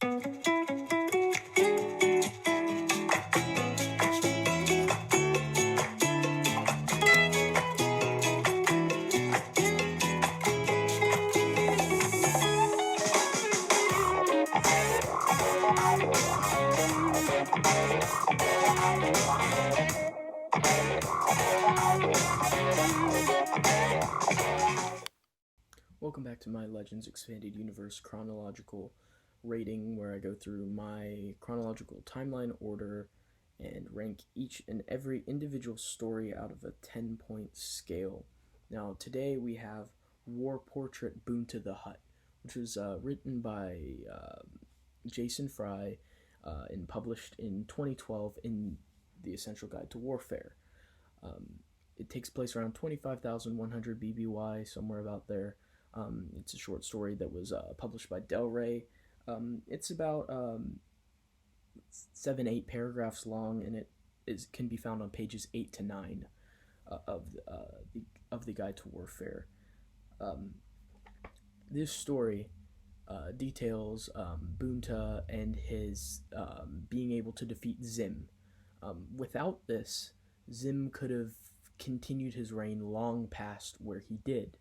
Welcome back to my Legends Expanded Universe chronological rating, where I go through my chronological timeline order and rank each and every individual story out of a 10-point scale. Now, today we have War Portrait Boonta the Hutt, which was written by Jason Fry and published in 2012 in The Essential Guide to Warfare. It takes place around 25,100 BBY, somewhere about there. It's a short story that was published by Del Rey. It's about 7-8 paragraphs long, and it can be found on pages 8 to 9 of the Guide to Warfare. This story details Boonta and his being able to defeat Zim. Without this, Zim could have continued his reign long past where he did.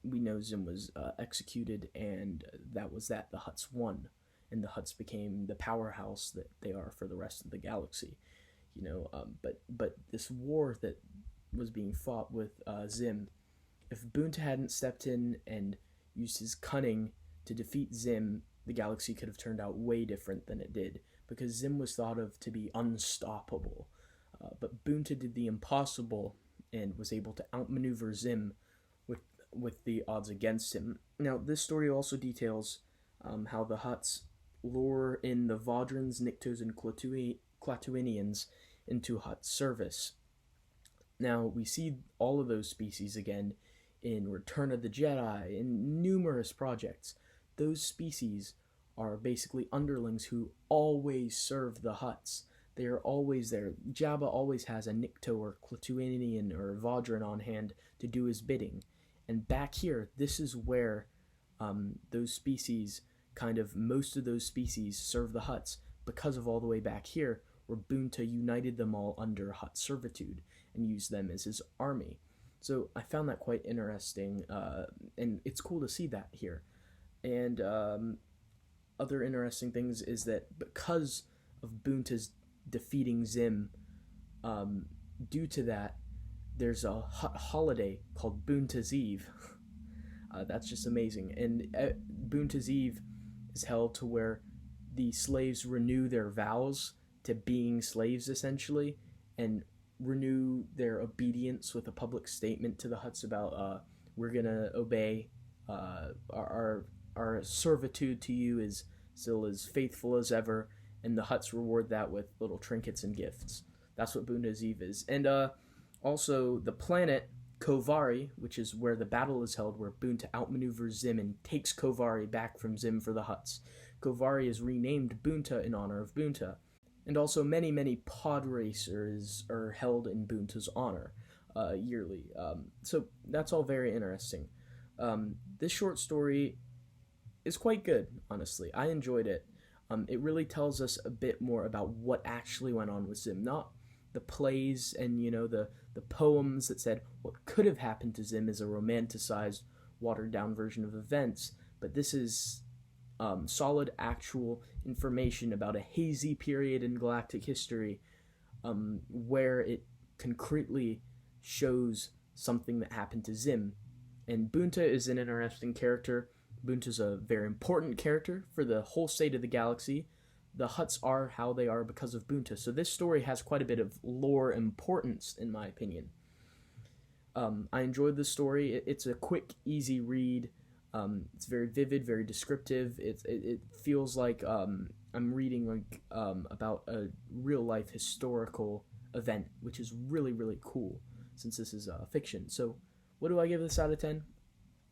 We know Zim was executed, and that was that. The Hutts won, and the Hutts became the powerhouse that they are for the rest of the galaxy. But this war that was being fought with Zim, if Boonta hadn't stepped in and used his cunning to defeat Zim, the galaxy could have turned out way different than it did, because Zim was thought of to be unstoppable. But Boonta did the impossible and was able to outmaneuver Zim with the odds against him. Now, this story also details how the Hutts lure in the Vaudrons, Niktos, and Clatuinians into Hutt service. Now, we see all of those species again in Return of the Jedi, in numerous projects. Those species are basically underlings who always serve the Hutts. They are always there. Jabba always has a Nikto or Clatuinian or Vaudron on hand to do his bidding. And back here, this is where those species, most of those species serve the Hutts, because of all the way back here, where Boonta united them all under Hutt servitude and used them as his army. So I found that quite interesting, and it's cool to see that here. And other interesting things is that because of Boonta's defeating Zim, due to that, there's a Hutt holiday called Boonta's Eve. That's just amazing. And Boonta's Eve is held to where the slaves renew their vows to being slaves, essentially, and renew their obedience with a public statement to the Hutts about we're gonna obey. Our servitude to you is still as faithful as ever, and the Hutts reward that with little trinkets and gifts. That's what Boonta's Eve is. And also, the planet Kovari, which is where the battle is held, where Boonta outmaneuvers Zim and takes Kovari back from Zim for the Hutts. Kovari is renamed Boonta in honor of Boonta. And also, many pod racers are held in Boonta's honor yearly. So that's all very interesting. This short story is quite good, honestly. I enjoyed it. It really tells us a bit more about what actually went on with Zim, not the plays and the poems that said what could have happened to Zim is a romanticized, watered down version of events, but this is solid actual information about a hazy period in galactic history, where it concretely shows something that happened to Zim. And Boonta is an interesting character. Boonta's a very important character for the whole state of the galaxy. The Hutts are how they are because of Boonta. So this story has quite a bit of lore importance, in my opinion. I enjoyed the story. It's a quick, easy read. It's very vivid, very descriptive. It feels like I'm reading about a real-life historical event, which is really, really cool, since this is fiction. So what do I give this out of 10?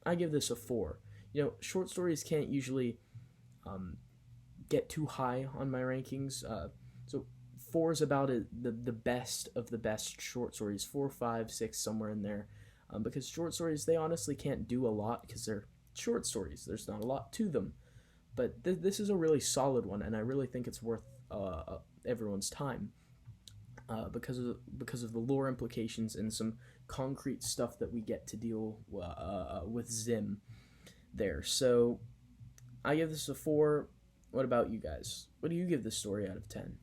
I give this a 4. Short stories can't usually get too high on my rankings. So 4 is about the best of the best short stories. 4, 5, 6, somewhere in there. Because short stories, they honestly can't do a lot because they're short stories. There's not a lot to them. But this is a really solid one, and I really think it's worth everyone's time because of the lore implications and some concrete stuff that we get to deal with Zim there. So I give this a 4. What about you guys? What do you give this story out of 10?